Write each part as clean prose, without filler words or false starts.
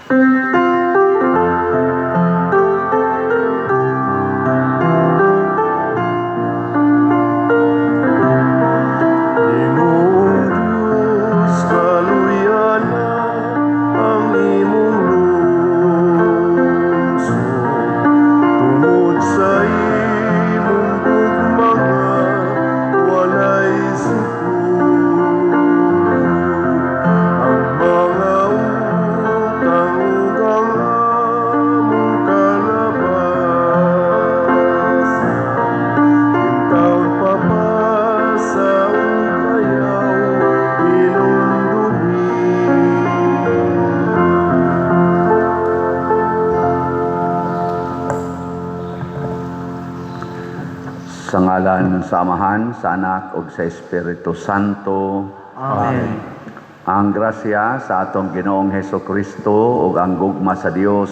Sa ngalan sa Amahan, sa Anak, ug sa Espiritu Santo. Amen. Ang grasya sa atong Ginoong Hesukristo ug ang gugma sa Dios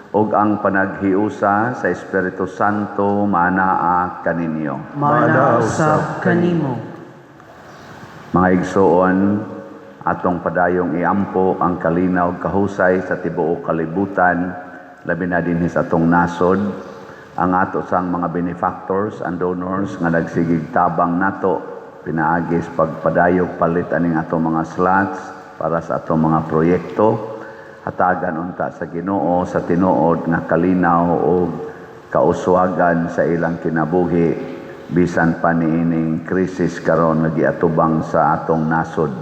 ug ang panaghiusa sa Espiritu Santo manaa kaninyo. Manausab kanimo. Mga igsoon, atong padayong iampo ang kalinaw ug kahusay sa tibuok kalibutan, labi na dinhi sa atong nasod. Ang ato sang mga benefactors and donors nga nagsigig tabang nato pinaagis pagpadayog palit aning ato mga slots para sa ato mga proyekto, hatagan unta sa Ginoo sa tinuod nga kalinaw o kauswagan sa ilang kinabuhi bisan pa niining krisis karon nga giatubang sa atong nasod.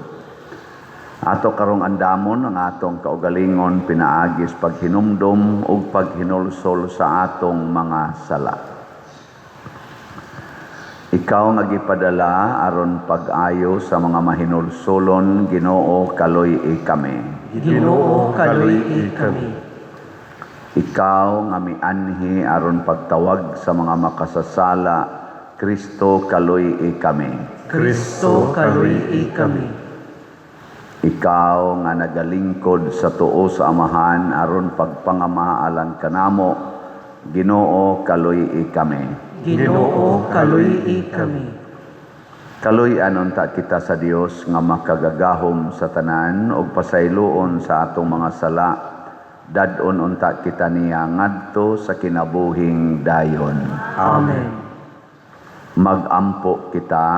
Ato karong andamon ang atong kaugalingon pinaagis paghinumdom ug paghinulsol sa atong mga sala. Ikaw nga gipadala aron pag-ayo sa mga mahinulsolon, Ginoo kaluy-i kami. Ginoo kaluy-i kami. Ikaw nga mianhi aron pagtawag sa mga makasasala, Kristo kaluy-i kami. Kristo kaluy-i kami. Ikaw nga nagalingkod sa tuo sa Amahan aron pagpangamaalan kanamo, Ginoo kaluy-i kami. Ginoo kaluy-i kami. Kaluy-an unta kita sa Dios nga makagagahom sa tanan ug pasayloon sa atong mga sala. Dad-on unta kita niya ngadto sa kinabuhing dayon. Amen. Magampo kita.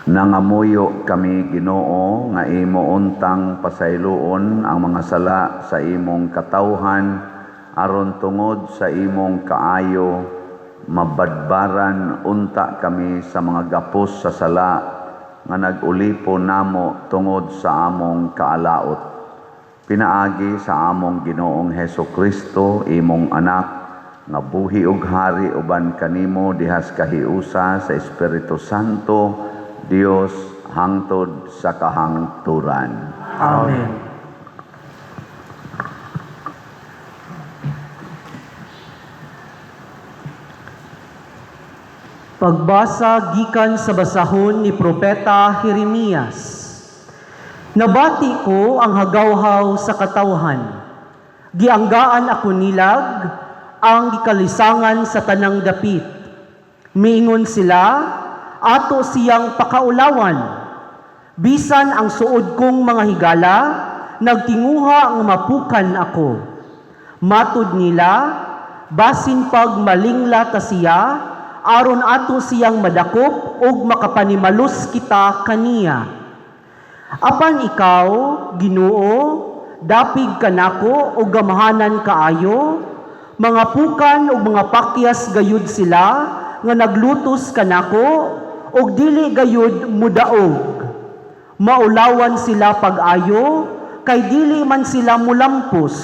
Nangamuyo kami, Ginoo, nga imo untang pasayloon ang mga sala sa imong katawhan aron tungod sa imong kaayo mabadbaran unta kami sa mga gapos sa sala nga nag-ulipo namo tungod sa among kaalaot. Pinaagi sa among Ginoong Hesukristo, imong anak, nga buhi ug hari uban kanimo dihas kahiusa sa Espiritu Santo, Dios hangtod sa kahangturan. Amen. Pagbasa gikan sa basahon ni Propeta Jeremias. Nabati ko ang hagawhaw sa katawhan. Gianggaan ako nilag ang gikalisangan sa tanang dapit. Miingon sila, ato siyang pakaulawan. Bisan ang suod kong mga higala, nagtinguha ang mapukan ako. Matud nila, basin pag malingla ta siya, aron ato siyang madakop ug makapanimalus kita kaniya. Apan ikaw, Ginoo, dapig kanako ug gamahanan kaayo, mga pukan ug mga pakyas gayud sila nga naglutos kanako ug dili gayud mudaog. Maulawan sila pag-ayo kay dili man sila mulampos.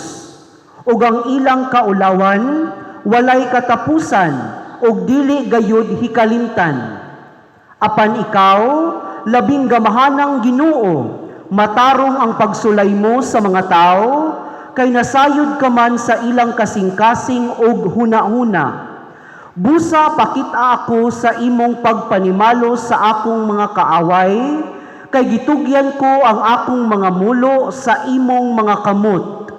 Ug ang ilang kaulawan walay katapusan ug dili gayud hikalimtan. Apan ikaw, labing gamahanang Ginoo, matarong ang pagsulay mo sa mga tao, kay nasayod ka man sa ilang kasing-kasing ug huna-huna. Busa pakita ako sa imong pagpanimalo sa akong mga kaaway, kay gitugyan ko ang akong mga mulo sa imong mga kamot.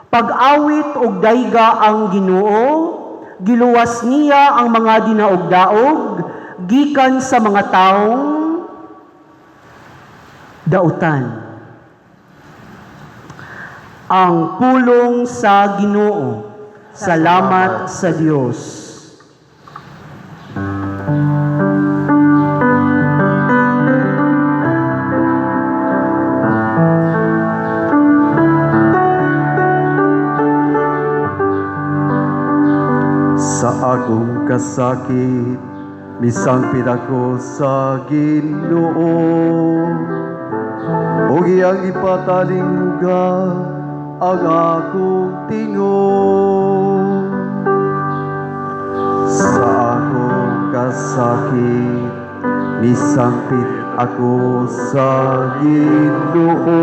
Pag-awit ug dayga ang Ginoo, giluwas niya ang mga dinaog-daog, gikan sa mga taong dautan. ang pulong sa Ginoo. Salamat sa Dios. Sa akong kasakit, misangpit ako sa Ginoo. O iyang ipatalinga ang akong tingog. Sa akong kasakit, misangpit ako sa Ginoo.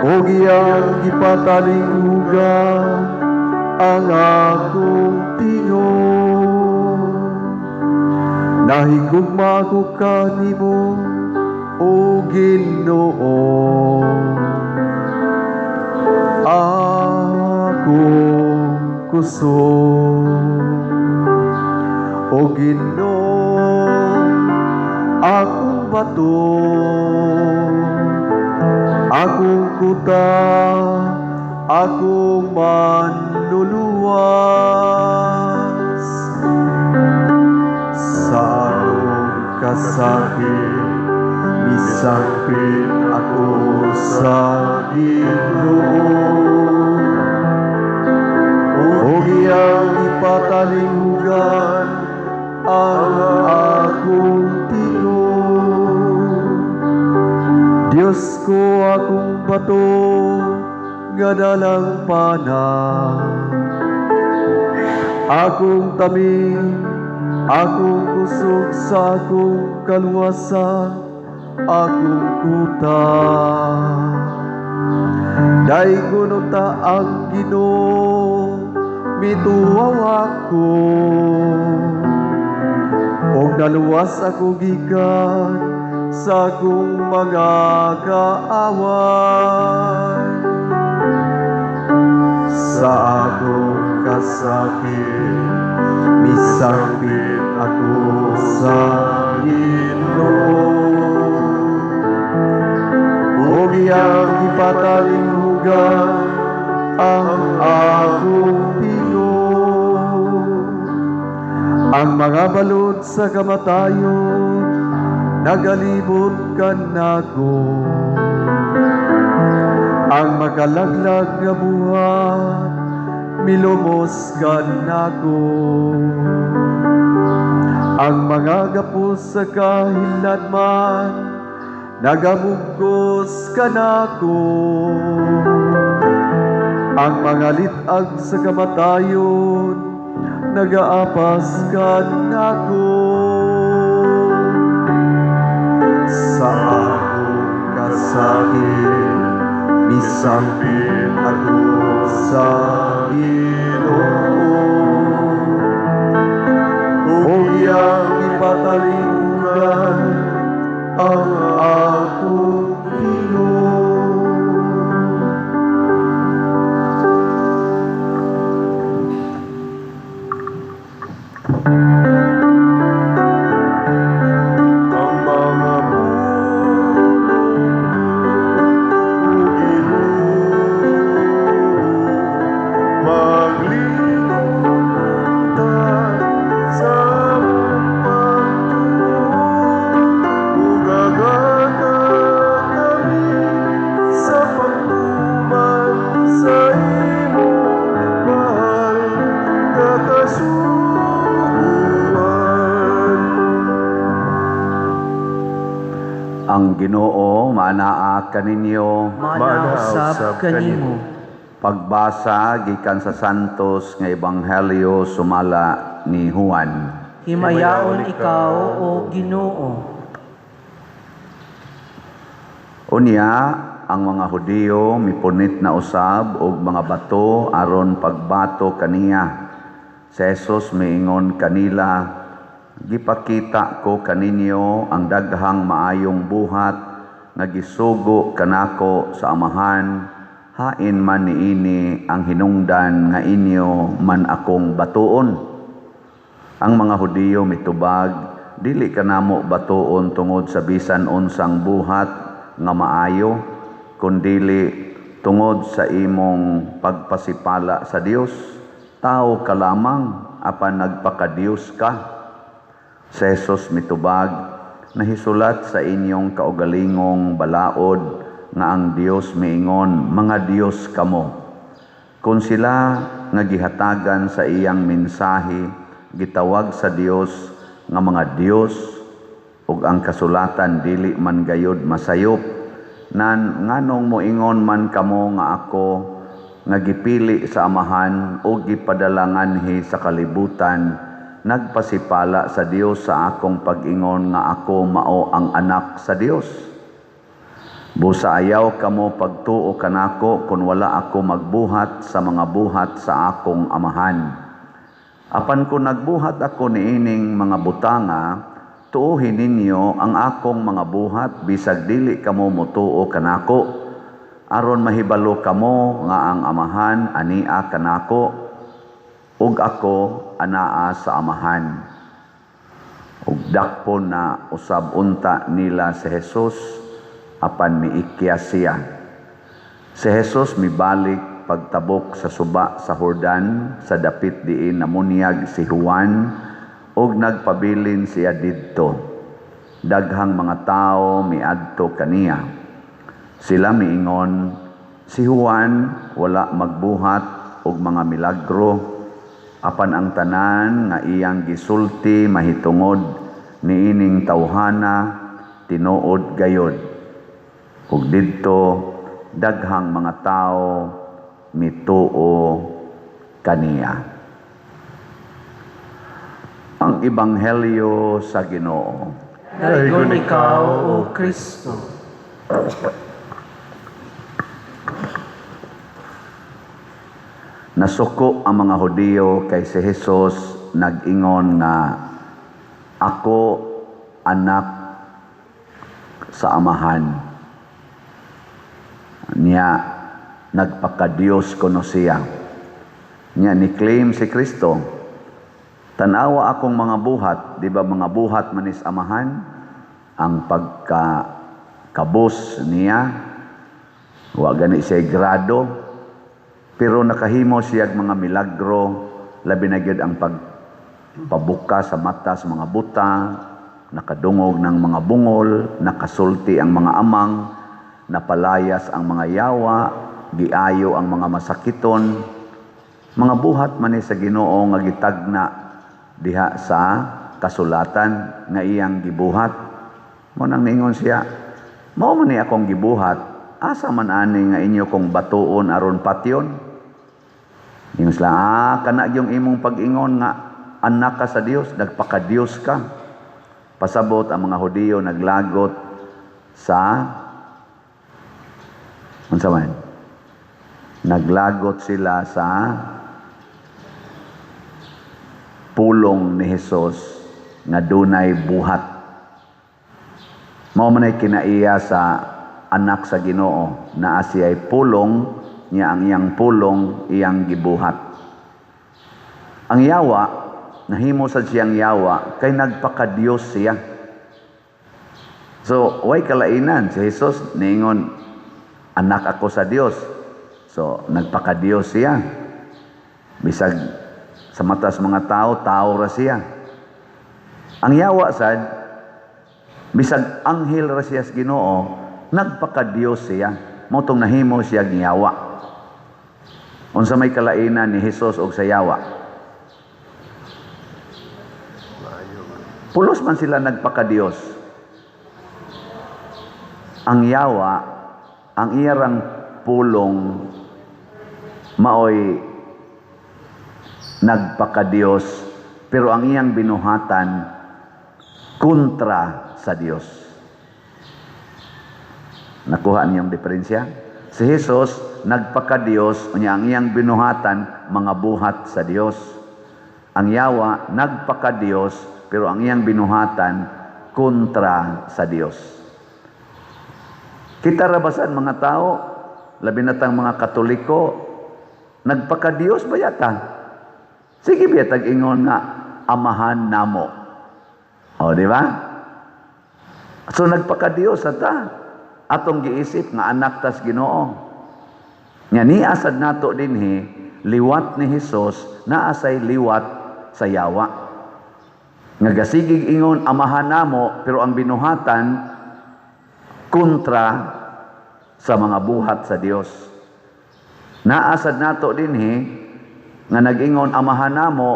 O iyang ipatalinga ang akong tingog. Nahigugma ko kanimo, O Ginoo. Akong kusog, O Ginoo, akong bato, akong kuta, akong manluluwas. Sa akong kasakit, misangpit ako sa Ginoo. O iyang ipatalingan ang akong tingog. Diyos ko, akong bato, nga dalang pana, akong tamin, akong kusog sa akong kaluwasan, akong kuta. Daigon ta ang Ginoo, mituwaw ako, og naluwas ako gikan sa akong mga kaaway. Sa akong kasakit, misangpit ako sa Ginoo. O iyang ipatalingan ang akong tingog. Ang mga balod sa kamatayon, nagalibot ka nako. Ang makalaglag nga buhat, milumos ka nako. Ang mga gapos sa kahilanman, nagamugkos ka nako. Ang mga litag sa kamatayon, nagaapas ka nako. Sa akong kasakit, misangpit ako sa Ginoo. O iyang ipatalingan ang akong tingog. Ang mga Ang Ginoo manaa kaninyo. Manausab kanimo. Pagbasa gikan sa Santos nga Ebanghelyo sumala ni Juan. Himayaon ikaw, O Ginoo. Unya, ang mga Hudiyo mipunit na usab og mga bato aron pagbato kaniya. Si Jesus miingon kanila, gipakita ko kaninyo ang daghang maayong buhat nga gisugo kanako sa Amahan, hain man niini ang hinungdan nga inyo man akong batuon. Ang mga Hudiyo mitubag, dili kanamo batuon tungod sa bisan unsang buhat nga maayo, kundili tungod sa imong pagpasipala sa Dios. Tao ka lamang, apan nagpakadiyos ka. Si Jesus mitubag, nahisulat sa inyong kaugalingong balaod nga ang Dios miingon, mga Dios kamo. Kung sila nga gihatagan sa iyang mensahe, gitawag sa Dios nga mga Dios, ug ang kasulatan dili man gayud masayop, nan nganong moingon man kamo nga ako nga gipili sa amahan o gipadalanganhi sa kalibutan, nagpasipala sa Dios sa akong pag-ingon nga ako mao ang anak sa Dios. Busa ayaw kamo pagtuo kanako kung wala ako magbuhat sa mga buhat sa akong amahan. Apan kung nagbuhat ako niining mga butanga, tuuhin ninyo ang akong mga buhat bisag dili kamo motuo kanako. Aron mahibalo kamo nga ang amahan ania kanako ug ako anaa sa amahan. Ug dakpon na usab unta nila si Jesus apan miikya siya. Si Jesus mibalik pagtabok sa suba sa Jordan sa dapit diin namunyag si Juan ug nagpabilin siya didto. Daghang mga tao miadto kaniya. Sila miingon, si Juan wala magbuhat og mga milagro, apan ang tanan nga iyang gisulti mahitungod niining tawhana tinuod gayod. Ug didto daghang mga tao mituo kaniya. Ang Ebanghelyo sa Ginoo. Daigon ikaw, O Kristo. Nasuko ang mga Hudiyo kay si Jesus nag-ingon nga ako anak sa amahan. Niya nagpakadiyos kuno siya. Niya ni-claim si Kristo. Tanawa akong mga buhat, di ba mga buhat manis amahan? Ang pagkabos niya, wa gani siya grado, pero nakahimo siya mga milagro, labi na gyud ang pagpabuka sa mata sa mga buta, nakadungog ng mga bungol, nakasulti ang mga amang, napalayas ang mga yawa, giayo ang mga masakiton, mga buhat man sa Ginoo nga gitagna diha sa kasulatan nga iyang gibuhat. Mo nang ningon siya, mao man ni akong gibuhat, asa man ani nga inyo kong batuon aron patyon? Ingon sila, kana yung imong pag-ingon nga anak ka sa Dios, nagpaka-Dios ka. Pasabot ang mga Hudiyo naglagot sa unsa man? Naglagot sila sa pulong ni Hesus nga dunay buhat. Mao man ay kinaiya sa anak sa Ginoo na asiya'y pulong niya ang iyang pulong iyang gibuhat. Ang yawa, nahimo sa siyang yawa, kay nagpaka-Diyos siya. So, way kalainan. Si Jesus, niingon, anak ako sa Diyos. So, nagpaka-Diyos siya. Bisag sa mata sa mga tao, tao ra siya. Ang yawa sad, bisag anghel ra siya sa Ginoo, nagpaka-Diyos siya. Motong nahimo siya giyawa. Unsa may kalainan ni Hesus og sa yawa? Pulos man sila nagpaka-Dios. Ang yawa, ang iyang pulong maoy nagpaka-Dios, pero ang iyang binuhatan kontra sa Dios. Nakuha niyong diferensya? Si Jesus nagpaka-Dios, unya ang iyang binuhatan mga buhat sa Dios. Ang yawa nagpaka-Dios, pero ang iyang binuhatan kontra sa Dios. Kita rabasan mga tao, labi na tang mga Katoliko, nagpaka-Dios ba yata? Sige ba tag ingon nga amahan namo. O, di ba? So nagpaka-Dios ata. atong giisip nga anak tas Ginoo. Nga niya sad nato dinhi liwat ni Hesus naa say liwat sa yawa. Nga gasigig ingon amahan namo pero ang binuhatan kontra sa mga buhat sa Dios. Naa sad nato dinhi nga nag-ingon amahan namo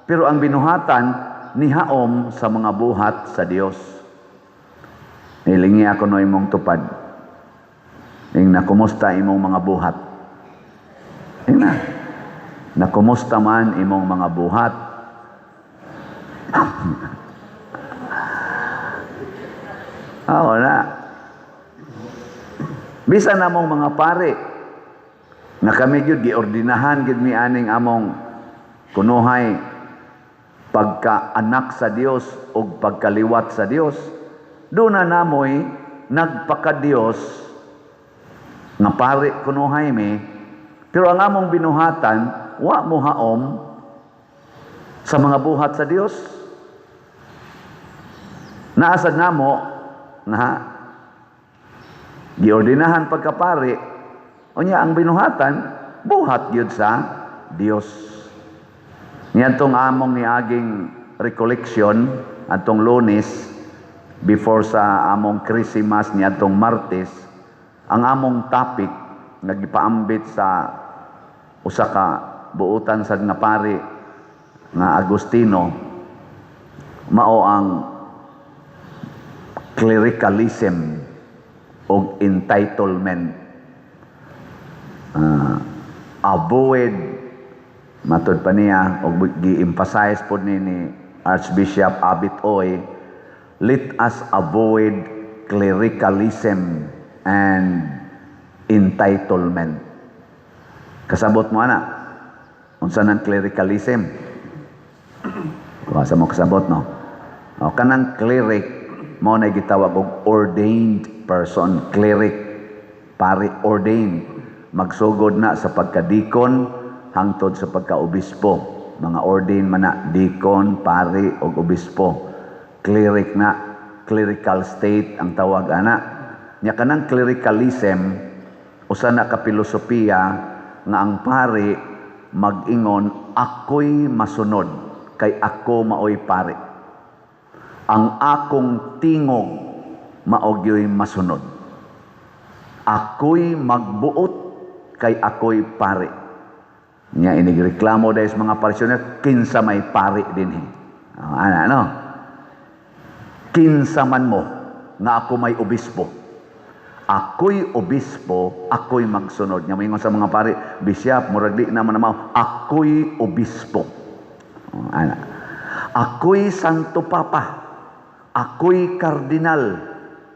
pero ang binuhatan nihaom sa mga buhat sa Dios. Nilingi ako no imong tupad. Ing na kumusta imong mga buhat? Ing na kumusta man imong mga buhat? Oo na. Bisan namong mga pare na kami gyud giordinahan gid mi aning among kunuhay pagka-anak sa Dios o pagkaliwat sa Dios. Doon na namoy nagpaka-Dios nga pare kunuhay mi, pero ang among binuhatan wa mo haom sa mga buhat sa Dios. Naasad namo nga giordinahan pagkapare unya ang binuhatan buhat gyud sa Dios. Niadtong among niaging recollection atong Lunes before sa among Christmas niadtong Martes, ang among topic nagipaambit sa usa ka buutan sad nga pari nga Agustino mao ang clericalism o entitlement. Avoid matud pa niya o gi-emphasize po ni Archbishop Abit Oy, let us avoid clericalism and entitlement. Kasabot mo ana, unsa nang clericalism? Sa mo kasabot no? O kanang cleric mo na gitawag og ordained person, cleric, pari ordained, magsugod na sa pagkadikon hangtod sa pagkaobispo. Mga ordained man na dikon, pari og obispo. Cleric na, clerical state ang tawag ana. Nya kanang clericalism usa na ka pilosopiya nga ang pari mag-ingon ako'y masunod kay ako maoy pari. Ang akong tingog maogyo'y masunod. Ako'y magbuot kay ako'y pari. Nya inigreklamo dahil sa mga parisyoner, kinsa may pari dinhi. Ano? Kinsa man mo nga ako may obispo. Ako'y obispo, ako'y magsunod. Nya moingon sa mga pari, Bishop, murag di naman namaw, ako'y obispo. Ana. Ako'y santo papa. Ako'y kardinal.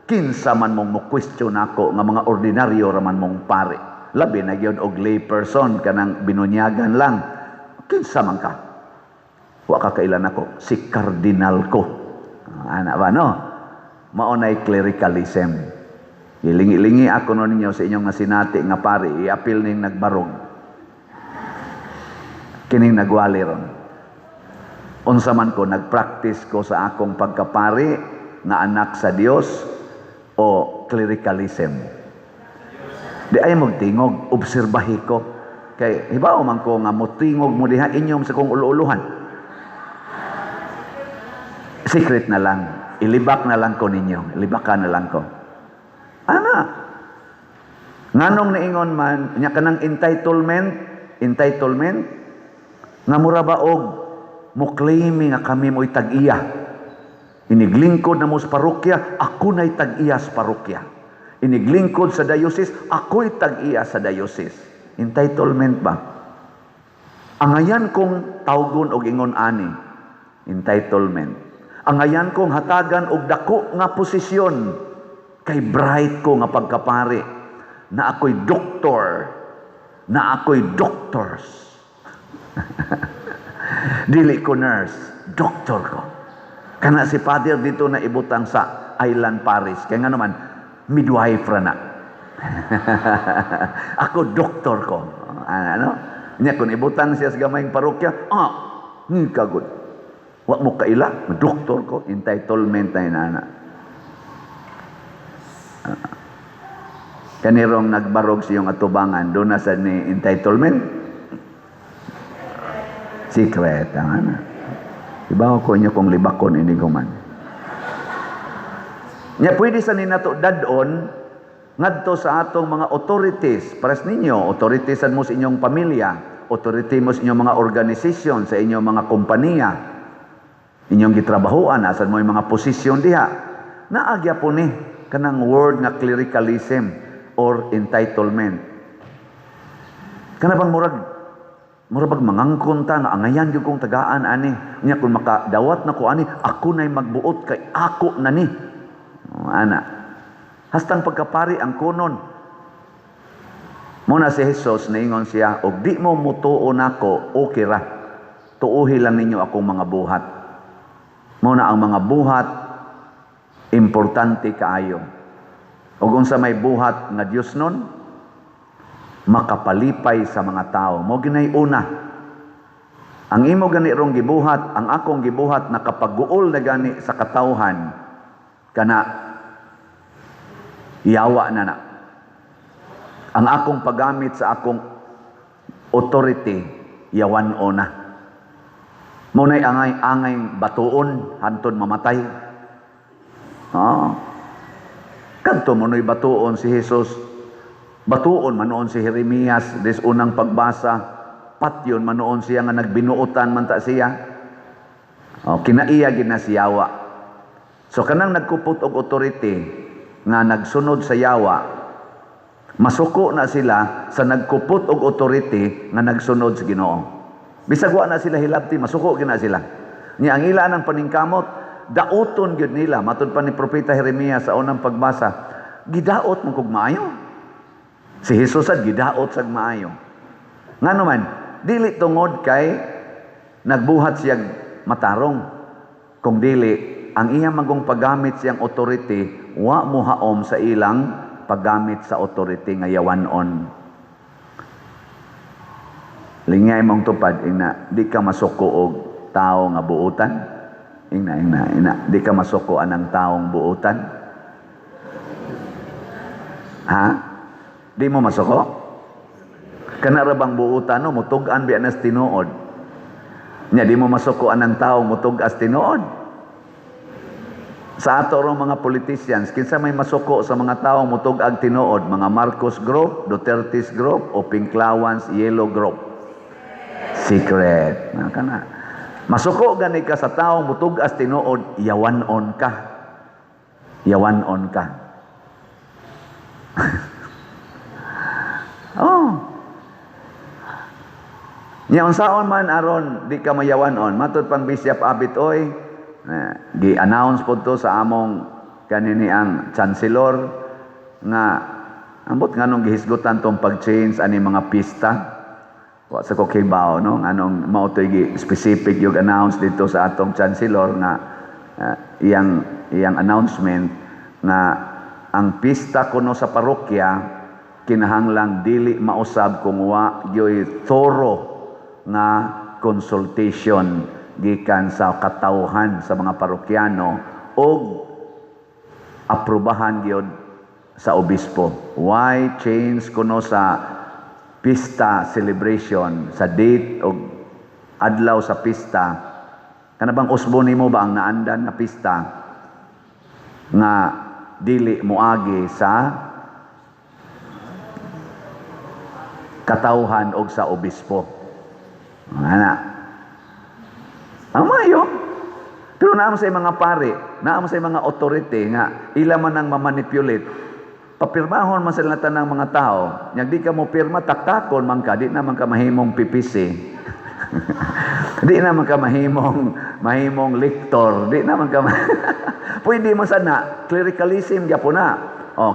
Kinsa man mong mo-question ako nga mga ordinaryo raman mong pare. Labi na gyud og lay person kanang binunyagan lang. Kinsa man ka? Wa ka kailan ako, si kardinal ko. Ana ba no? Mao nay clericalism. Ilingi-lingi ako no ninyo sa inyong nasinati nga pare, i-apil ning nagbarog. Kining nagwali ron. Unsa man ko nagpractice ko sa akong pagkapari nga anak sa Dios o clericalism. Di ay magtingog, obserbahi ko. Kay hibaw man ko nga motingog mo diha inyong sa kong uluuluhan. Secret na lang, ilibak na lang ko ninyo, ilibakan na lang ko. Ana. Nganong niingon man nya kanang entitlement nga mura ba og mo claiming nga kami mo'y tag-iya. Iniglingkod na mo sa parokya, ako na'y tag-iya sa parokya. Iniglingkod sa diocese, ako'y tag-iya sa diocese. Entitlement ba? Angayan kong tawgon og ingon ani. Entitlement. Angayan kong hatagan og dako nga posisyon. Kay bright ko nga pagkapari. Na ako'y doktor. Na ako'y doctors. Dili ko nurse, doktor ko. Kana si Father dito na ibutang sa Island Paris. Kaya nga naman, midwife na. Ako doktor ko. Ano? Nya kung ibutang siya sa gamayng parokya, ni kagod. Wa mo kaila, doktor ko, entitlement na inana. Kanirong nagbarog siyong atubangan, doon na sa ni entitlement. Secret, ano. Iba ko inyo kung libakon, hindi ko man. Nya pwede sa ninato dadon, ngadto sa atong mga authorities, pares ninyo, authorities mo sa inyong pamilya, authority mo sa inyong mga organisasyon, sa inyong mga kompanya, inyong gitrabahoan, asan mo yung mga posisyon diha. Naagya po ni, kanang word nga clericalism or entitlement. Kanabang murag mangangkon ta nga angayan gyud kong tagaan ani. Nya kung makadawat na ko ani, ako na'y magbuot kay ako na ni. Ana. Hastang pagkapari ang kunon. Muna si Jesus naingon siya, og di mo mutuo nako, okay ra. Tuuhi lang ninyo akong mga buhat. Muna ang mga buhat importante kaayo. Og unsa may buhat nga Dios nun, makapalipay sa mga tao. Mo ginay una. Ang imo gani rong gibuhat, ang akong gibuhat nakapag-uol na gani sa katawhan kana iyawa na. Ang akong paggamit sa akong authority yawan ona. Mo nay angay batuon hantod mamatay. Kadto mo noy batuon si Jesus. Batuon manoon si Jeremias des unang pagbasa. Patyon manoon siya nga nagbinuotan man ta siya. Kinaiya gid na si Yawa. So kanang nagkupot og authority nga nagsunod sa Yawa, masuko na sila sa nagkupot og authority nga nagsunod sa Ginoo. Bisag wa na sila hilabti, masuko gina sila. Nya ang ila ng paningkamot, daoton gyud nila matud pa ni propeta Jeremias sa unang pagbasa. Gidaot mo kog maayo. Si Jesus ad gidaot sag maayo. Ngano man, dili tungod kay nagbuhat siya matarong. Kung dili ang iyang magong paggamit siyang authority, wa mo haom sa ilang paggamit sa authority nga yawanon. Lingay mong tupad ina, di ka masuko og tao nga buutan. Ina, di ka masuko anang taong buutan. Ha? Di mo masuko? Kana ra bang buutan no mutug-an biya nas tinuod. Nya di mo masuko anang taong mutug-as tinuod. Sa ato rong mga politicians, kinsa may masuko sa mga taong mutug-ag tinuod, mga Marcos Group, Duterte's Group, o Pinklawans Yellow Group. Secret. Kana. Masuko gani ka sa taong mutug-as tinuod, yawanon ka. Yawanon ka. Nya unsaon man aron di ka mayawanon, matud pang Bishop Abit oy, gi-announce po to sa among kanini ang chancellor nga ambot nganong gihisgutan tong pag-change ani mga pista. Wa sa ko kibaw no anong mao to specific yung announce dito sa atong chancellor nga iyang announcement nga ang pista kuno sa parokya kinahanglang dili mausab kung wa gyoy thorough nga consultation gikan sa katawhan sa mga parokyano o aprobahan gyud sa obispo. Why change kuno sa pista celebration sa date o adlaw sa pista? Kanabang usbo nimo ba ang naandan na pista nga dili moagi sa katawhan o sa obispo? Ana. Ang mayo. Pero naamo sa mga pare, naamo sa mga authority nga ila man ang mamanipulate. Papirmahon man sila tanang mga tao. Nya di ka mo pirma taktakon man ka, di naman ka mahimong PPC. Di naman ka mahimong lector, di naman ka pwede mo sana clericalism gyapon na.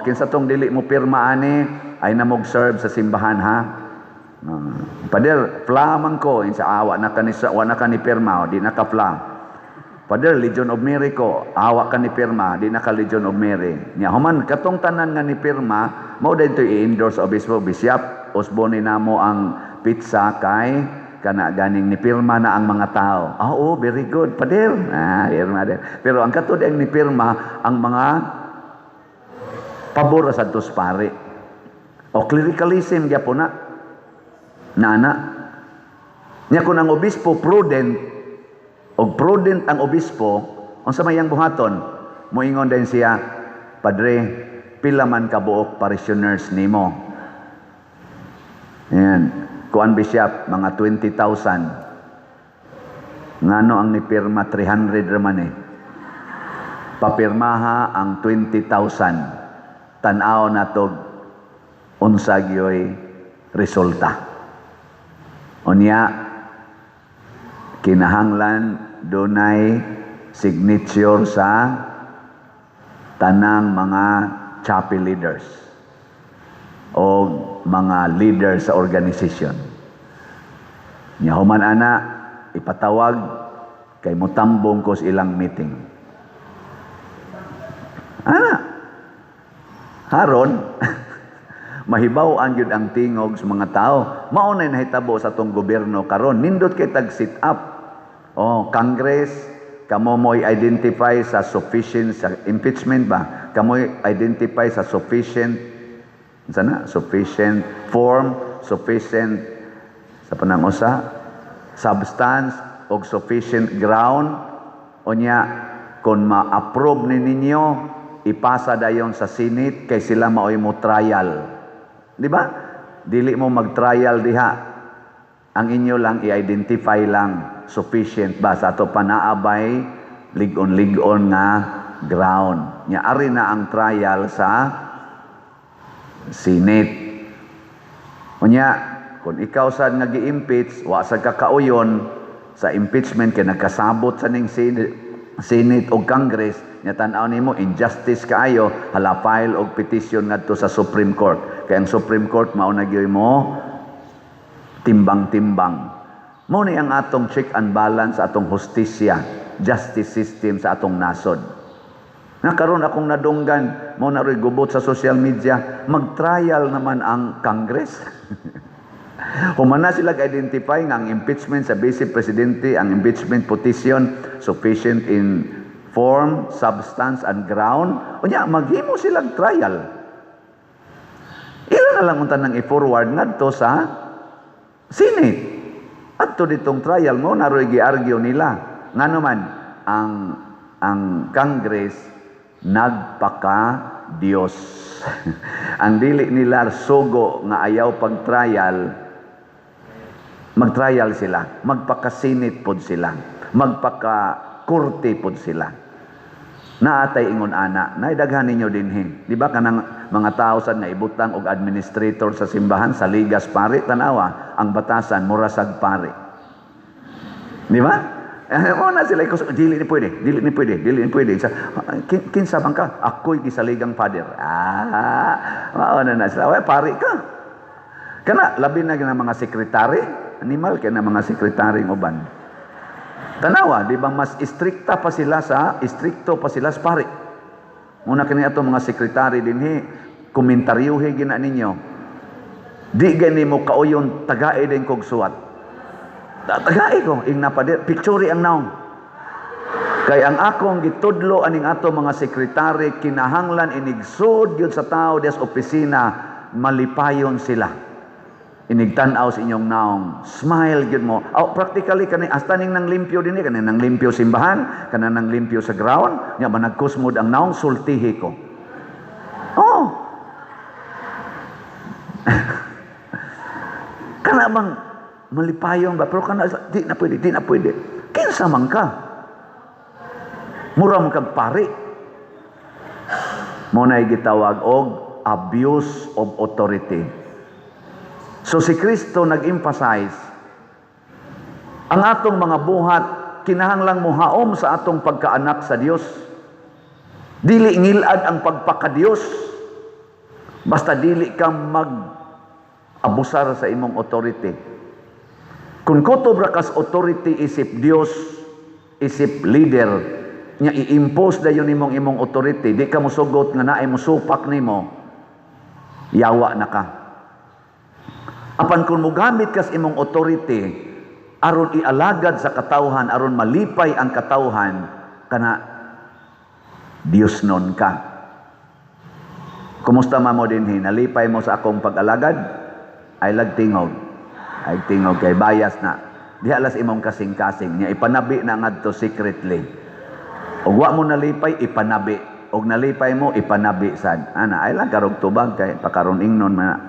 Kinsa tong dili mo pirma ani ay namog serve sa simbahan ha. Pader flamang ko insa awa na kanisa wa na kani pirma di na ka flam. Pader Legion of Mary ko awa ka ni pirma di na ka Legion of Mary. Nya human katong tanan nga ni pirma mao dito i-endorse obispo Bishop Osboni namo ang pizza kay kana ganing ni pirma na ang mga tao. Very good pader. Pirma der. Pero ang katud ang ni pirma ang mga pabor sa tus pare. O clericalism gyapon na. Nana. Nya kun ang obispo prudent og prudent ang obispo, unsa may iyang buhaton? Moingon din siya, Padre, pila man ka buok parishioners nimo? Ayan. Kuan bishop, mga 20,000. Ngano ang nipirma 300 raman eh. Papirmaha ang 20,000. Tan-aw natog unsa gyoy resulta. Unya kinahanglan dunay signature sa tanang mga chapel leaders o mga leaders sa organisasyon. Nya human ana ipatawag kay motambong ko sa ilang meeting. Ana haron mahibaw-an gyud ang tingog sa mga tao. Mao nay nahitabo sa tong gobyerno karon nindot kay tag sit up. Congress kamo mo'y identify sa sufficient sa impeachment ba? Kamo'y identify sa sufficient form, sufficient sa panangusa, substance o sufficient ground. Unya kung ma-approve ni ninyo, ipasa dayon sa Senate kay sila maoy mo trial. Di ba? Dili mo mag-trial diha. Ang inyo lang i-identify lang sufficient ba sa ato panaabay lig-on nga ground. Nya ari na ang trial sa Senate. Unya, kung ikaw sad nga gi-impeach, wa sa kakauyon sa impeachment kay nagkasabot sa ning Senate o Congress, nya tan-aw nimo injustice kaayo, hala file og petition ngadto sa Supreme Court. Kay ang Supreme Court mao na gyud mo timbang-timbang. Mao ni ang atong check and balance sa atong hustisya, justice system sa atong nasod. Karon akong nadunggan, mao na ray gubot sa social media, mag-trial naman ang Congress. Humana sila identify nga ang impeachment sa Vice Presidente, ang impeachment petition sufficient in form, substance, and ground. Unya, maghimo silang trial. Ilan na lang unta nang i-forward ngadto sa Senate. Adto ditong trial mo naroy gi-argue nila. Ngano man ang Congress nagpaka Dios. Ang dili nila sugo nga ayaw pag-trial, mag-trial sila, magpaka-Senate pod sila, magpaka-korte pod sila. Naatay ingon ana, naidaghan ninyo dinhi. Di ba kanang mga tao sad nga ibutang og administrator sa simbahan sa ligas pare, tanawa ang batasan murasag pare. Di ba? Na sila dili ni pwede. Kinsa bang ka? Ako'y gisaligang father. Mao na sila. Pare ka. Kana labi na ng mga sekretary, animal kay na mga sekretary ng uban. Tanawa, di ba mas stricto pa sila sa pare. Muna kini ato mga sekretary dinhi, komentaryuhe gina ninyo. Di gani mo kauyon tagae din kog suwat. Tagay ko, ing napadir, picture ang naong. Kay ang akong gitudlo aning ato mga sekretary, kinahanglan inigsud yun sa tao des opisina, malipayon sila. Inigtanaw sa inyong naong, smile yun mo. Practically, hasta ning nang limpyo din kani nang limpyo simbahan, kana nang limpyo sa ground, nya ba nagkusmod ang naong, sultihi ko. Kana bang malipayong ba? Pero kana, di na pwede. Kinsa man ka? Muram kang pare. Muna'y gitawag og abuse of authority. So si Kristo nag-emphasize, ang atong mga buhat, kinahanglang muhaom sa atong pagkaanak sa Dios. Dili ngilad ang pagpaka-Dios. Basta dili ka mag-abusar sa imong authority. Kung kutob ra kas authority isip Dios, isip leader, nya i-impose dayon imong authority, di ka mosugot nga naay mosupak nimo, yawa na ka. Apan kung mogamit kas imong authority aron ialagad sa katawhan, aron malipay ang katawhan, kana Dios non ka. Kumusta man mo dinhi? Nalipay mo sa akong pag-alagad? Ay lagtingog. Ay tingog kay bias na. Di alas imong kasing-kasing niya ipanabi na ngadto secretly. Og wa mo nalipay ipanabi. Og nalipay mo ipanabi sad. Ana ay lang karog tubag kay pakaron ingnon man.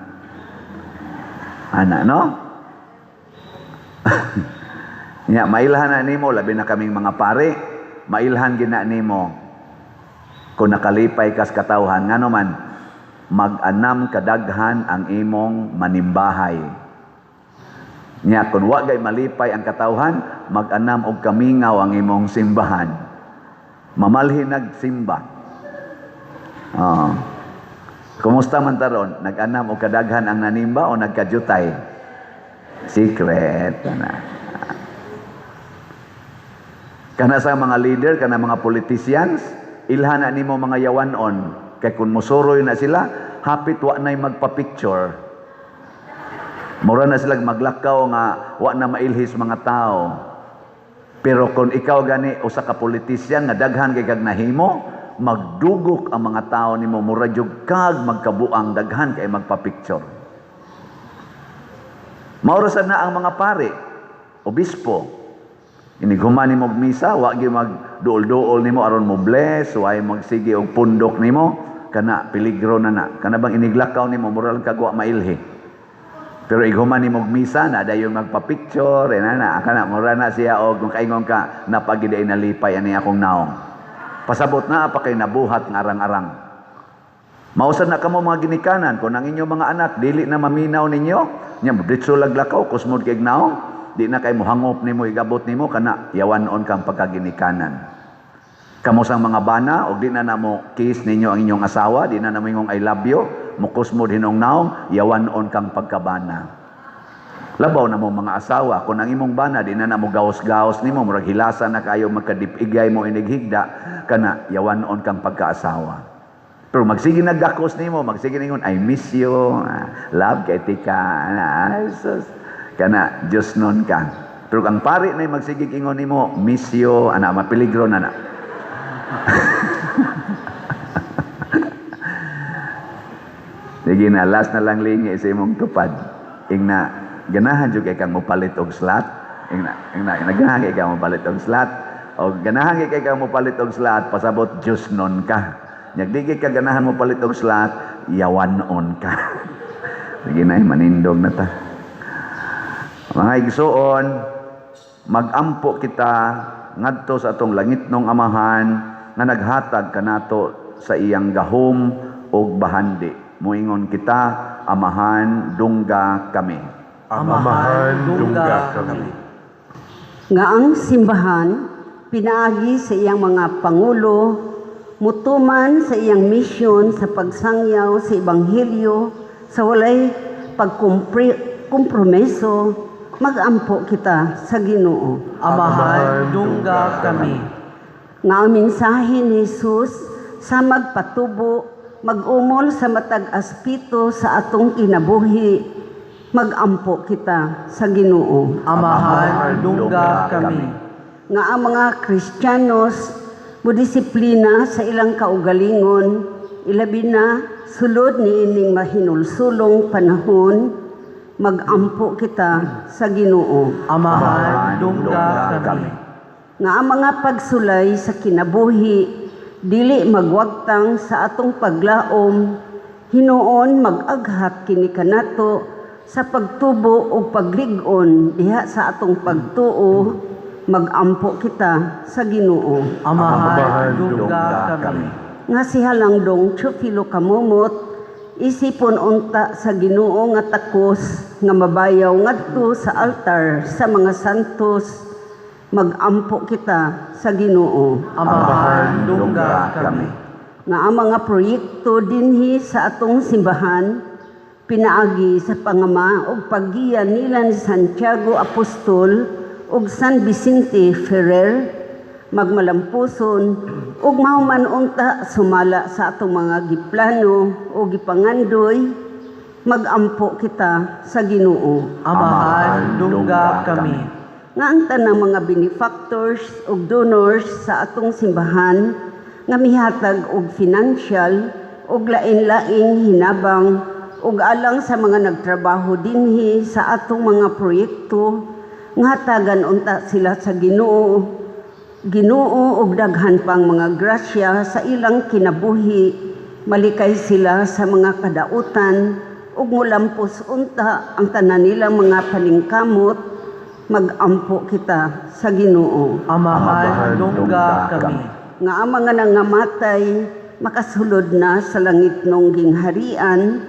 Ana no? Nya mailhan na nimo labi na kaming mga pare. Mailhan gina nimo. Kung nakalipay kas katawhan ngano man mag-anam kadaghan ang imong manimbahay. Nya kung wa gay malipay ang katawhan, mag-anam og kamingaw ang imong simbahan. Mamalhin nagsimba. Kumusta man taron? Nag-anam og kadaghan ang nanimba o nagkadyutay? Secret na. Kana sa mga leader, kana mga politicians, ilhan na nimo mga yawanon. Kay kung musuroy na sila, hapit wa na'y magpa-picture. Mura na sila maglakaw nga wa na mailhis mga tao. Pero kung ikaw gani usa ka politisyan nga daghan kay kag nahimo, magdugok ang mga tao nimo mura jud kag magkabuang daghan kay magpa-picture. Maurasan na ang mga pare, obispo. Iniguman nimo og misa, wa gyud magduol-duol nimo aron mo bless, wa magsige og pundok nimo. Kana peligro na kana bang iniglakaw nimo mura lang kagwa mailhi. Pero iguman nimo og misa na dayon magpa-picture na kana mura na siya og kung kaingon ka napagiday nalipay ani akong naong. Pasabot na pa kay nabuhat nga arang-arang. Mausan na kamo mga ginikanan kung ang inyong mga anak dili na maminaw ninyo, nya ditso laglakaw kusmod kay naong, di na kay mohangop nimo igabot nimo kana yawanon kang pagkaginikanan. Kamo sang mga bana, og di na namo kiss ninyo ang inyong asawa, di na namo ingong I love you, mukos mo hinong naong, yawanon kang pagkabana. Labaw na mo mga asawa, kung ang imong bana, di na namo gaos-gaos nimo, murag hilasa na kayo magkadipigay mo inighigda, kana yawanon kang pagkaasawa. Pero magsige nagdakos nimo, magsige ningon, I miss you, love kay tika, kana Diyos nun ka. Pero ang pari na magsige ingon nimo, miss you, mapiligro na. Sige na, last na lang lingi sa imong tupad. Ingna, ganahan jud kay kang mopalit og slot. Ingna, ganahan kay kang mopalit og slot. O ganahan kay kang mopalit og slot, pasabot Diyos nun ka. Nyagdigi ka ganahan mopalit og slot, yawanon ka. Sige na, manindog na ta. Mga igsuon, magampo kita ngadto sa atong langitnong amahan nga naghatag kanato sa iyang gahom ug bahandi. Muingon kita, amahan, dungga kami. Amahan, dungga kami. Nga ang simbahan, pinaagi sa iyang mga pangulo, mutuman sa iyang misyon sa pagsangyaw sa Ebanghelyo, sa walay pagkompromiso, magampo kita sa Ginoo. Amahan, dungga kami. Nga ang mensahe ni Jesus sa magpatubo, mag-umol sa matag aspito sa atong kinabuhi, magampo kita sa Ginoo. Amahan, dungga kami. Nga ang mga Kristiyanos modisiplina sa ilang kaugalingon, ilabi na sulod ni ining mahinulsulong panahon, magampo kita sa Ginoo. Amahan, dungga kami. Nga ang mga pagsulay sa kinabuhi, dili magwagtang sa atong paglaom, hinuon mag-aghat kini kanato sa pagtubo o paglig-on diha sa atong pagtuo, magampo kita sa Ginoo. Amahan, dungga kami. Nga si Halangdong Teofilo Kamumot, isipon unta sa Ginoo nga takos nga mabayaw ngadto sa altar sa mga santos, magampo kita sa Ginoo. Amahan, dungga kami. Nga ang mga proyekto dinhi sa atong simbahan, pinaagi sa pangama o paggiya nila ni Santiago Apostol ug San Vicente Ferrer, magmalampuson ug mahuman unta sumala sa atong mga giplano o gipangandoy, magampo kita sa Ginoo. Amahan, dungga kami. Nga ang tanang mga benefactors ug donors sa atong simbahan nga mihatag og financial ug lain-laing hinabang ug alang sa mga nagtrabaho dinhi sa atong mga proyekto nga hatagan unta sila sa Ginoo ug daghan pang mga grasya sa ilang kinabuhi, malikay sila sa mga kadautan ug mulampos unta ang tanan nilang mga paningkamot. Magampo kita sa Ginoo Amahan, dungga kami. nga ang mga nangamatay makasulod na sa langit nung gingharian.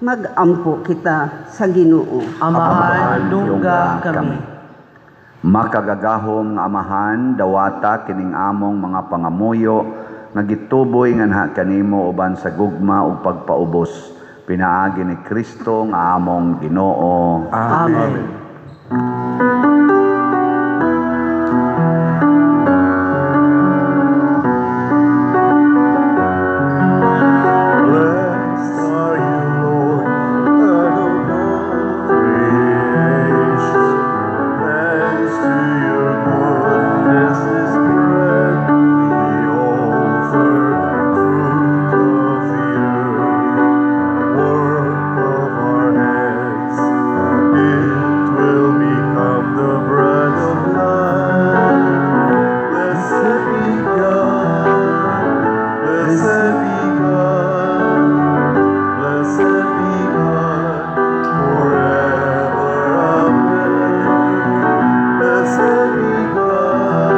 Magampo kita sa Ginoo Amahan, dungga kami. Makagagahom nga amahan, dawata kining among mga pangamuyo, nagituboy nga nha kanimo uban sa gugma ug pagpaubos. Pinaagi ni Kristo nga among Ginoo. Amen. Blessed are you, Lord, out of all creation. Thanks to your goodness is bread we offer, fruit of the earth, work of our hands. It will become the bread of life. Blessed be God, blessed be God, blessed be God forever. Amen. Blessed be God,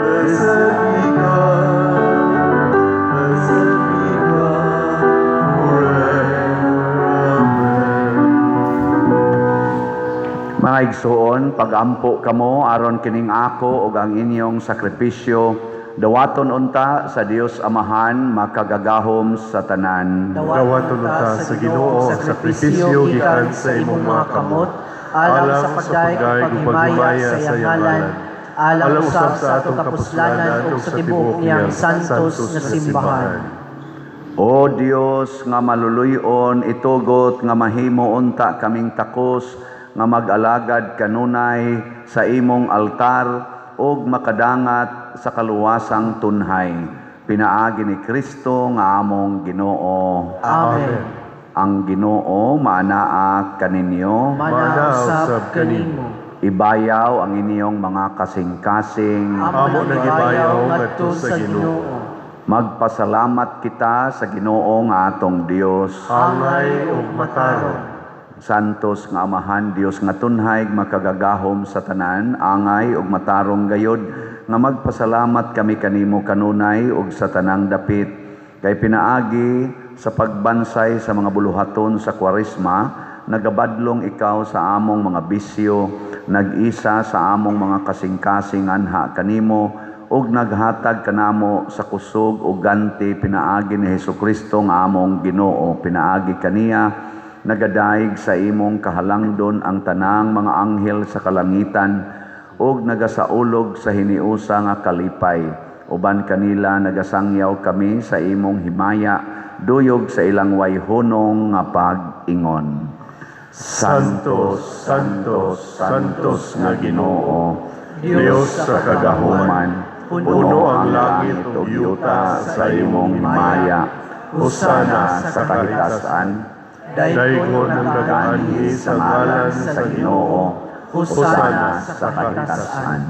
blessed be God, blessed be God forever. Amen. Mga igsoon, pagampo kamo aron kining ako ug ang inyong sakripisyo, dawaton unta sa Dios Amahan, makagagahom sa tanan. Dawaton unta sa Ginoo ang sakripisyo gikan sa imong mga kamot, alang sa pagdaig ug paghimaya sa iyang ngalan, alang usab sa atong kapuslanan ug sa tibuok niyang santos nga simbahan. O Dios nga maluluyon, itugot nga mahimo unta kaming takos nga mag-alagad kanunay sa imong altar ug makadangat sa kaluwasang tunhay. Pinaagi ni Kristo nga among Ginoo. Amen. Ang Ginoo maanaa kaninyo, Manausab kanimo. ibayaw ang inyong mga kasing-kasing. Amo nagibayaw ngadto sa Ginoo. Magpasalamat kita sa Ginoo nga atong Dios. Angay ug matarong. Santos nga Amahan, Dios nga tunhay, makagagahom sa tanan, angay ug matarong gayod, nga magpasalamat kami kanimo kanunay ug sa tanang dapit. Kay pinaagi sa pagbansay sa mga buluhaton sa Kwaresma, nagabadlong ikaw sa among mga bisyo, nag-isa sa among mga kasing-kasing anha kanimo, ug naghatag kanamo sa kusog ug ganti. Pinaagi ni Hesukristo nga among Ginoo. Pinaagi kaniya, nagadaig sa imong kahalangdon ang tanang mga anghel sa kalangitan ug nagasaulog sa hiniusa nga kalipay. Uban kanila nagasangyaw kami sa imong himaya, duyog sa ilang wayhunong nga pag-ingon. Santos, Santos, Santos nga Ginoo, Dios sa kagahuman, puno ang langit ug yuta sa imong himaya. Husana sa kahitasan, Daigon ang nagaanhi sa ngalan sa Ginoo. Husana sa kahitasan.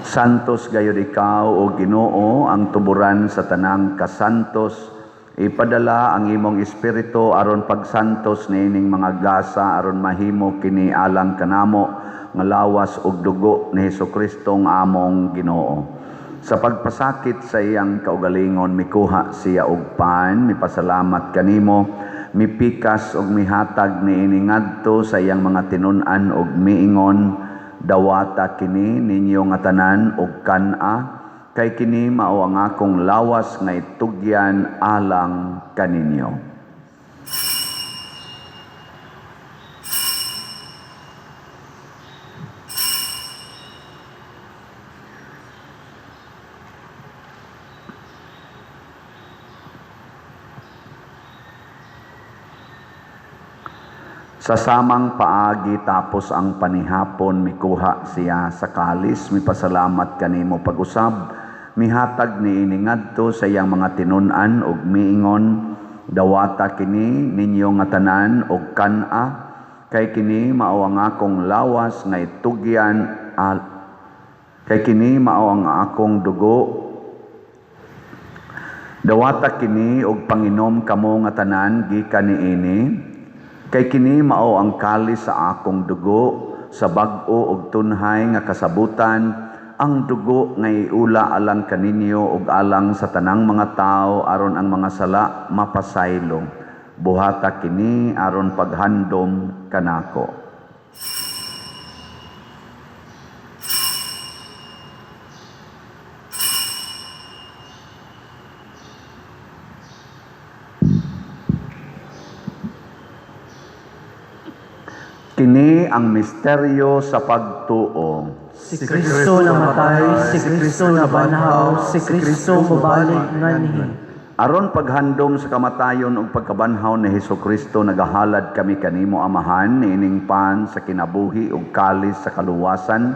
Santos gayud ikaw o Ginoo, ang tuburan sa tanang kasantos. Ipadala ang imong espiritu aron pagsantos niining mga gasa aron mahimo kini alang kanamo nga lawas ug dugo ni Hesukristo nga among Ginoo. Sa pagpasakit sa iyang kaugalingon, mikuha siya og pan, mipasalamat kanimo, mipikas og mihatag niini ngadto sa iyang mga tinun-an og miingon, dawata kini ninyo nga tanan og kana, kay kini mao ang akong lawas nga itugyan alang kaninyo. Sa samang paagi tapos ang panihapon, mikuha siya sa kalis, mipasalamat kanimo pag-usab, mihatag ni iningadto sa iyang mga tinun-an ug miingon, dawata kini ninyo nga tanan og kan-a, kay kini mao ang akong lawas nga itugyan kay kini mao ang akong dugo. Dawata kini og panginom kamo nga tanan gikan niini, kay kini mao ang kalis sa akong dugo sa bag-o ug tunhay nga kasabutan, ang dugo nga iula alang kaninyo ug alang sa tanang mga tao aron ang mga sala mapasaylo. Buhata kini aron paghandom kanako. Kini ang misteryo sa pagtuo. Si Kristo namatay, si Kristo nabanhaw, si Kristo mobalik nganhi. Aron paghandom sa kamatayon ug pagkabanhaw ni Hesukristo, nagahalad kami kanimo Amahan niining pan sa kinabuhi ug kalis sa kaluwasan.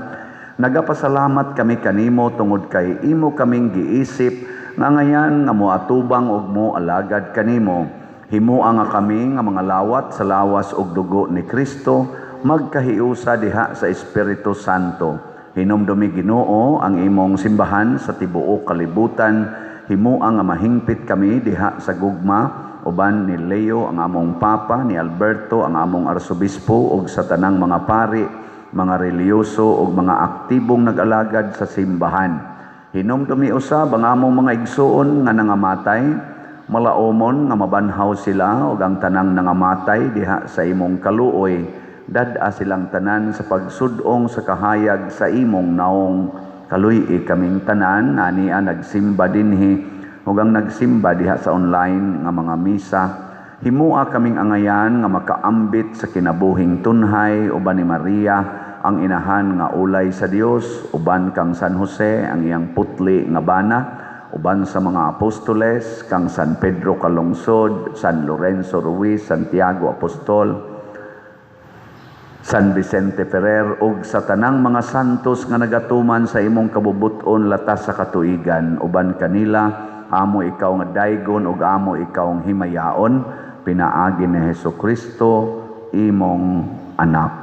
Nagapasalamat kami kanimo tungod kay imo kaming giisip nga ngayan nga moatubang ug moalagad kanimo. Himua nga kami nga mga lawat sa lawas ug dugo ni Kristo magkahiusa diha sa Espiritu Santo. Hinumdumi Ginoo ang imong simbahan sa tibuok kalibutan. Himua nga mahingpit kami diha sa gugma uban ni Leo ang among papa, ni Alberto ang among arsobispo ug sa tanang mga pari, mga reliyoso ug mga aktibong nag-alagad sa simbahan. Hinumdumi usab ang among mga igsuon nga nangamatay, malaomon nga mabanhaw sila ug ang tanang nangamatay diha sa imong kaluoy, dad-a silang tanan sa pagsudong sa kahayag sa imong naong. Kaluy kaming tanan ania nagsimba dinhi ug ang nagsimba diha sa online nga mga misa. Himua kaming angayan nga makaambit sa kinabuhing tunhay uban ni Maria ang inahan nga ulay sa Dios, uban kang San Jose ang iyang putli nga bana, uban sa mga apostoles kang San Pedro Calungsod, San Lorenzo Ruiz, Santiago Apostol, San Vicente Ferrer ug sa tanang mga santos nga nagatuman sa imong kabubuton latas sa katuigan. Uban kanila amo ikaw nga daygon ug amo ikaw ang himayaon, pinaagi ni Hesukristo imong anak.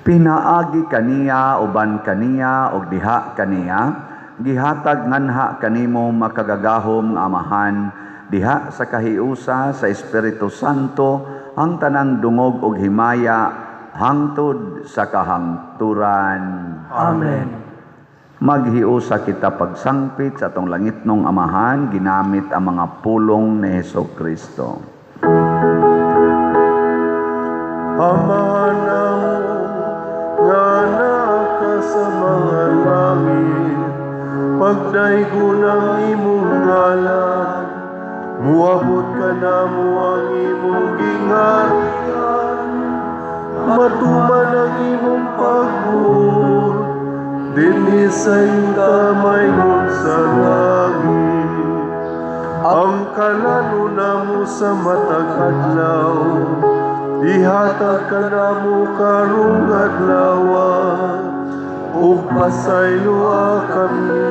Pinaagi kaniya uban kaniya ug diha kaniya, gihatag nganha kanimo makagagahom nga Amahan diha sa kahiusa sa Espiritu Santo ang tanang dungog ug himaya hangtod sa kahangturan. Amen. Maghiusa kita pagsangpit sa atong langitnong Amahan ginamit ang mga pulong ni Hesukristo. Amahan mo nga naka sa mga langit, pagdaygo ng imong ngalan, muabot ka na mo ang imong gingharian, matuman ang imong pagbuot, dinhi sa iyong kamay nun sa langit. Ang kalano na mo sa matag adlaw, ihatag ka na mo karong adlawan, ug pasayloa kami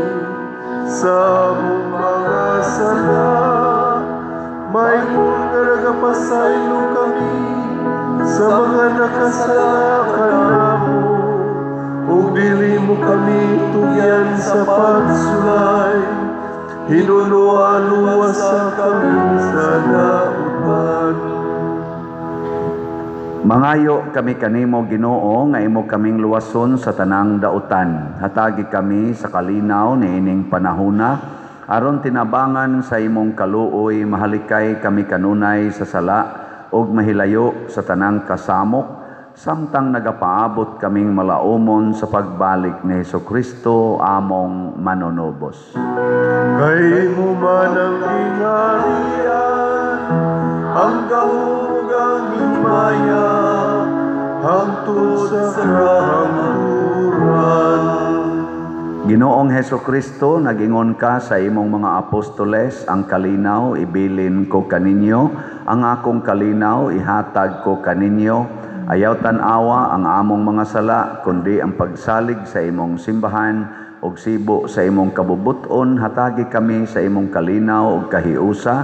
sa among mga sala. May nga nagapasaylo kami sa mga nakasala kanamo, ug dili mo kami tugyan sa pagsulay, hinuluwa-luwa sa kami sa nautan. Mangayo kami kanimo Ginoo nga imo kaming luwason sa tanang dautan. Hatagi kami sa kalinaw niining panahona aron tinabangan sa imong kaluoy, mahalikay kami kanunay sa sala ug mahilayo sa tanang kasamok, samtang nagapaabot kaming malaumon sa pagbalik ni Hesukristo among manunubos. Kay mo man ang ingarian, ang gahug ang himaya, hangtod sa kahangturan. Ginoong Hesukristo, nagingon ka sa imong mga apostoles, ang kalinaw ibilin ko kaninyo, ang akong kalinaw ihatag ko kaninyo. Ayaw tan-awa ang among mga sala, kundi ang pagsalig sa imong simbahan, ug sibo sa imong kabubuton, hatagi kami sa imong kalinaw ug kahiusa,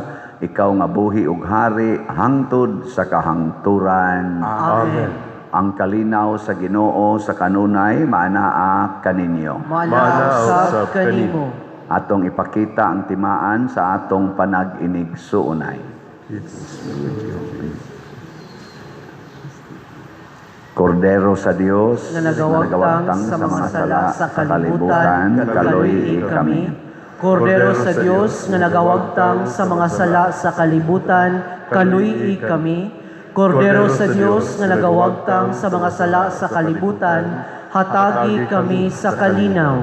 ikaw nga buhi ug hari hangtod sa kahangturan. Amen. Ang kalinaw sa Ginoo sa kanunay maanaa kaninyo. Manausab kanimo. Atong ipakita ang timaan sa atong panag-inigsuunay. Kordero sa Dios, Na nagawagtang sa mga sala sa kalibutan, kaloy kami. Kordero sa Dios nga nagawagtang sa mga sala sa kalibutan, kaluy kami. Kordero sa Dios nga nagawagtang sa mga sala sa kalibutan, hatagi kami sa kalinaw.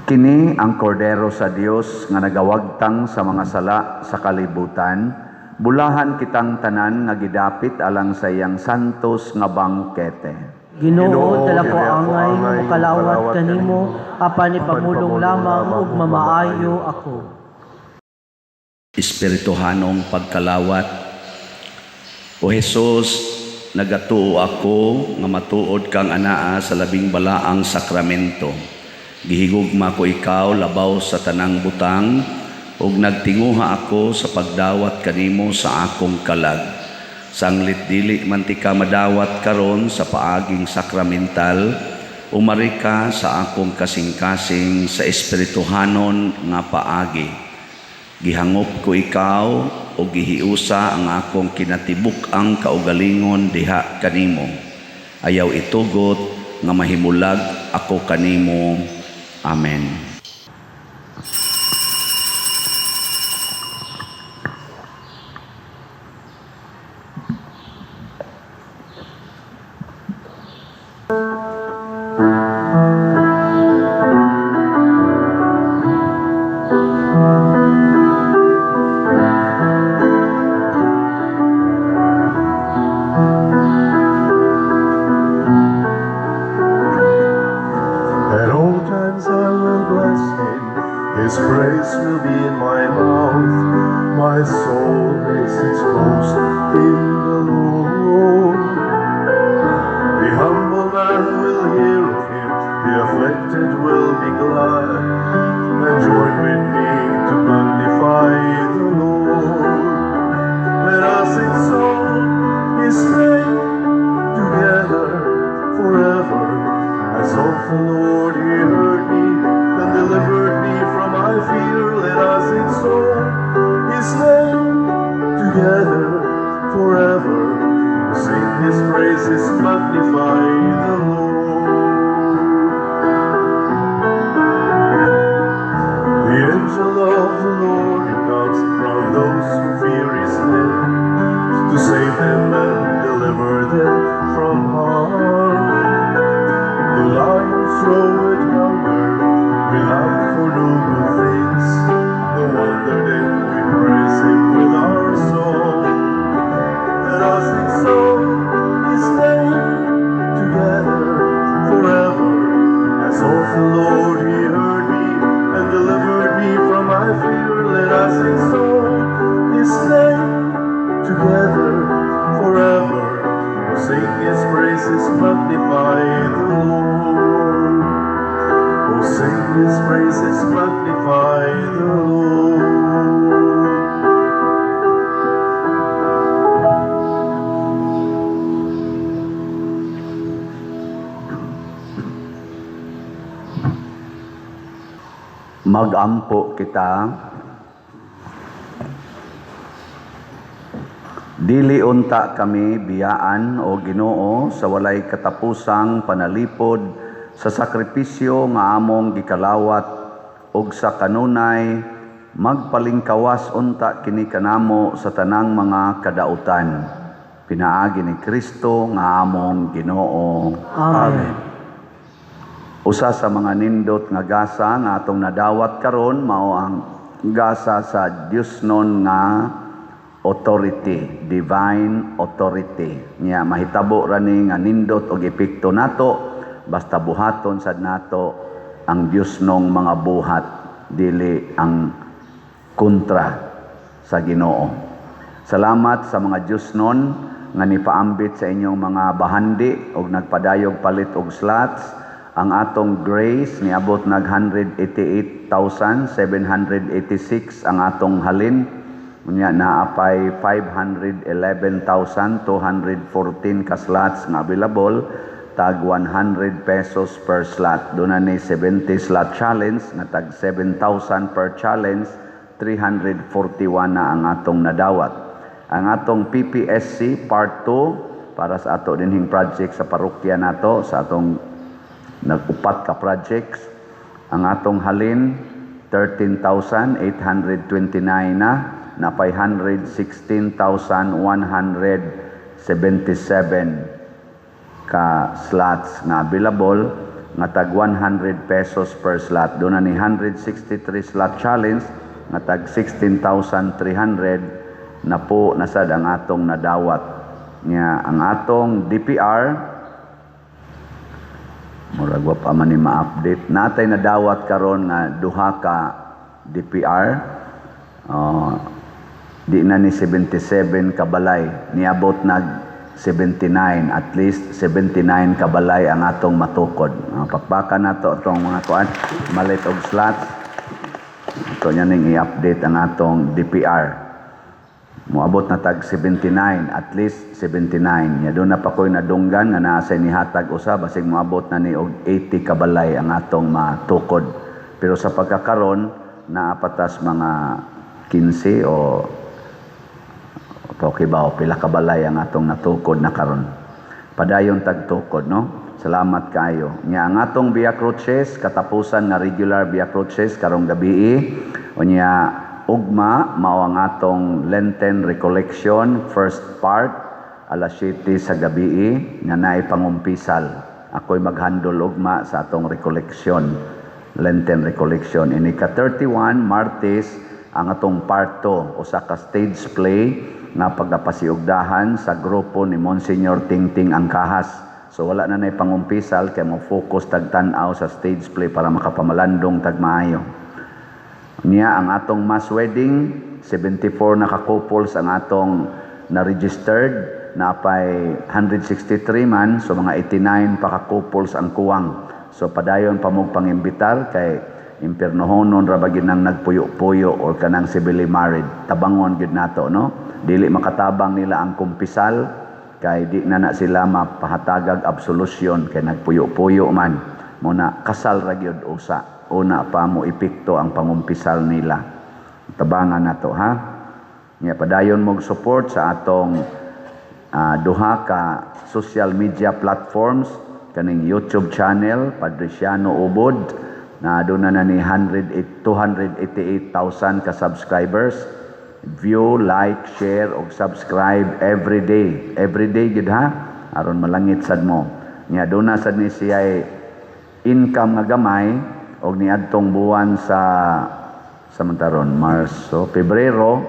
Kini ang kordero sa Dios nga nagawagtang sa mga sala sa kalibutan. Bulahan kitang tanan nga gidapit alang sa iyang santos nga bangkete. Ginoo, dala ko angay nga mokalawat kanimo, apan ipamulong lamang ug mamaayo ako. Espirituhanong pagkalawat. O Jesus, nagatuo ako nga matuod kang anaa sa labing balaang sakramento. Gihigugma ko ikaw labaw sa tanang butang, ug nagtinguha ako sa pagdawat kanimo sa akong kalag. Sanglit dili man ti ka madawat karon sa paaging sakramental, umari ka sa akong kasing-kasing sa espirituhanon nga paagi. Gihangop ko ikaw o gihiusa ang akong kinatibuk ang kaugalingon diha kanimo. Ayaw itugot nga mahimulag ako kanimo. Amen. At all times I will bless him, his praise will be in my mouth. My soul makes its boast in the Lord. The humble man will hear of him, the afflicted will be glad, and join with me to magnify the Lord. Let us exalt his name together forever. I sought the Lord, he heard me, and delivered me from my fear. Let us exalt his name together forever. Sing his praises, magnify the Lord. The angel of the Lord comes from those who fear his name, to save them and deliver them from harm. The lions roared hunger, we laughed for no good things. No wonder then we praise him with our song. Let us exalt his name together forever. I sought the Lord, he heard me, and delivered me from my fear. Let us exalt his name together forever. Sing his praises, magnify the Lord. Oh, sing his praises, magnify the Lord. Magampo kita. Dili unta kami biyaan o Ginoo sa walay katapusang panalipod sa sakripisyo nga among gikalawat ug sa kanunay magpalingkawas unta kini kanamo sa tanang mga kadautan. Pinaagi ni Kristo nga among Ginoo. Amen. Usa sa mga nindot nga gasa nga atong nadawat karon mao ang gasa sa Diosnon nga authority, divine authority. Nya mahitabo ra ni nga nindot og epekto nato basta buhaton sad nato ang Diosnong mga buhat dili ang kontra sa Ginoo. Salamat sa mga Diosnon nga nipaambit sa inyong mga bahandi og nagpadayog palit og slots. Ang atong grace niabot nag 188,786 ang atong halin. Unya naapay 511,214 ka slots nga available, tag 100 pesos per slot. Doon na ni 70 slot challenge nga tag 7,000 per challenge, 341 na ang atong nadawat. Ang atong PPSC Part 2 para sa ato dinhing project sa parokya nato, sa atong nag-upat ka projects. Ang atong halin 13,829 na 516,177 ka slots nga available nga tag 100 pesos per slot. Doon na ni 163 slot challenge nga tag 16,300 na po nasad ang atong nadawat. Nga ang atong DPR murag wa pa man ni ma-update. Natay nadawat karon nga duha ka DPR. Di na ni 77 kabalay, niabot nag 79, at least 79 kabalay ang atong matukod. Pakpakan nato itong mga kuan, malit og slots. Ito niya ning i-update ang atong DPR. Moabot na tag 79, at least 79. Ya doon na pa ko'y nadunggan nga nasa nihatag usa, basig moabot na ni og 80 kabalay ang atong matukod. Pero sa pagkakaron, naapatas mga 15 o okay ba o pila kabalay ang atong natukod na karon. Padayon tagtukod, no? Salamat kayo. Nya ang atong Via Crucis katapusan na regular Via Crucis karong gabi. Unya ugma mao ang atong Lenten Recollection first part alas 7 sa gabi nga naay pangumpisal. Ako'y maghandol ugma sa atong recollection, Lenten Recollection. Ini ka 31 Martes ang atong part 2 usa ka stage play nga pagapasiugdahan sa grupo ni Monsignor Tingting Angkahas. So wala na nay pangumpisal kay mo focus tagtan-aw sa stage play para makapamalandong tagmaayo. Niya ang atong mass wedding, 74 na ka-couples ang atong na-registered, napay 163 man, so mga 89 pa ka-couples ang kuwang. So padayon pa mo pangimbitar kay impiernohonon ra ba ginang nagpuyo-puyo or kanang civilly married. Tabangon gid nato, no? Dili makatabang nila ang kumpisal kay di na sila mapahatagag absolusyon kay nagpuyo-puyo man. Muna kasal ra gyud usa. Una pa mo ipikto ang pangumpisal nila. Tabangan nato, ha? Nya padayon mo support sa atong duha ka social media platforms, kaning YouTube channel Padriciano Ubod na aduna na ni 288,000 ka subscribers. View, like, share og subscribe every day. Every day gid, ha? Aron malangit sad mo. Nya aduna sad ni siya income nga gamay og niadtong buwan sa samantaron Marso, Pebrero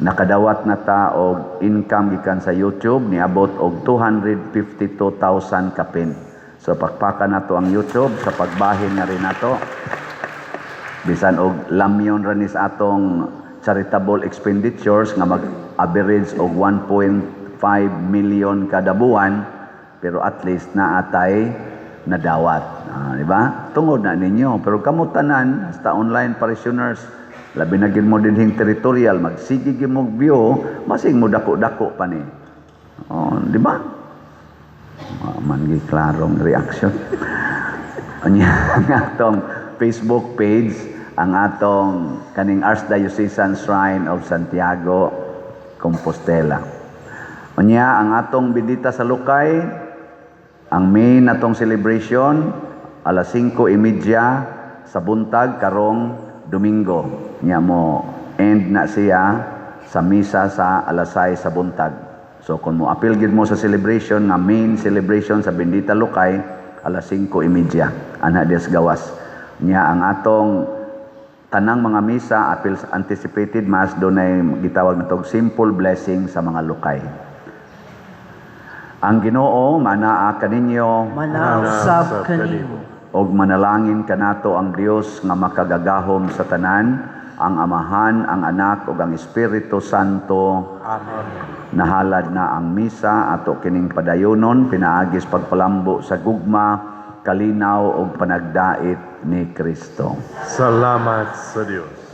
nakadawat na ta og income gikan sa YouTube niabot og 252,000 ka pin. So pakpakan nato ang YouTube sa pagbahin na rin nato. Bisan og lamyon ra ni sa atong charitable expenditures nga mag-average og 1.5 million kada buwan, pero at least naatay nadawat. Di ba? Tungod na ninyo. Pero kamo tanan, hasta online parishioners, labi na gid mo dinhing territorial, magsige gid mo view, masing mo dako-dako pa ni. Di ba? Mangi klarong reaction. Anya ang atong Facebook page, ang atong kaning Archdiocesan Shrine of Santiago, Compostela. Unya ang atong bidita sa Lukay, ang main natong celebration alas 5:30 sa buntag karong Domingo. Nya mo end na siya sa misa sa alas 6 sa buntag. So kung mo apil gid mo sa celebration nga main celebration sa Bendita Lukay alas 5:30 ana dias gawas. Nya ang atong tanang mga misa apil sa anticipated mass dunay gitawag natog simple blessing sa mga Lukay. Ang Ginoo manaa kaninyo, Manausab kanimo. og manalangin kanato ang Dios nga makagagahom sa tanan, ang Amahan, ang Anak, ug ang Espiritu Santo. Amen. Nahalad na ang misa ato kining padayonon pinaagis pagpalambo sa gugma, kalinaw ug panagdait ni Kristo. Salamat sa Diyos.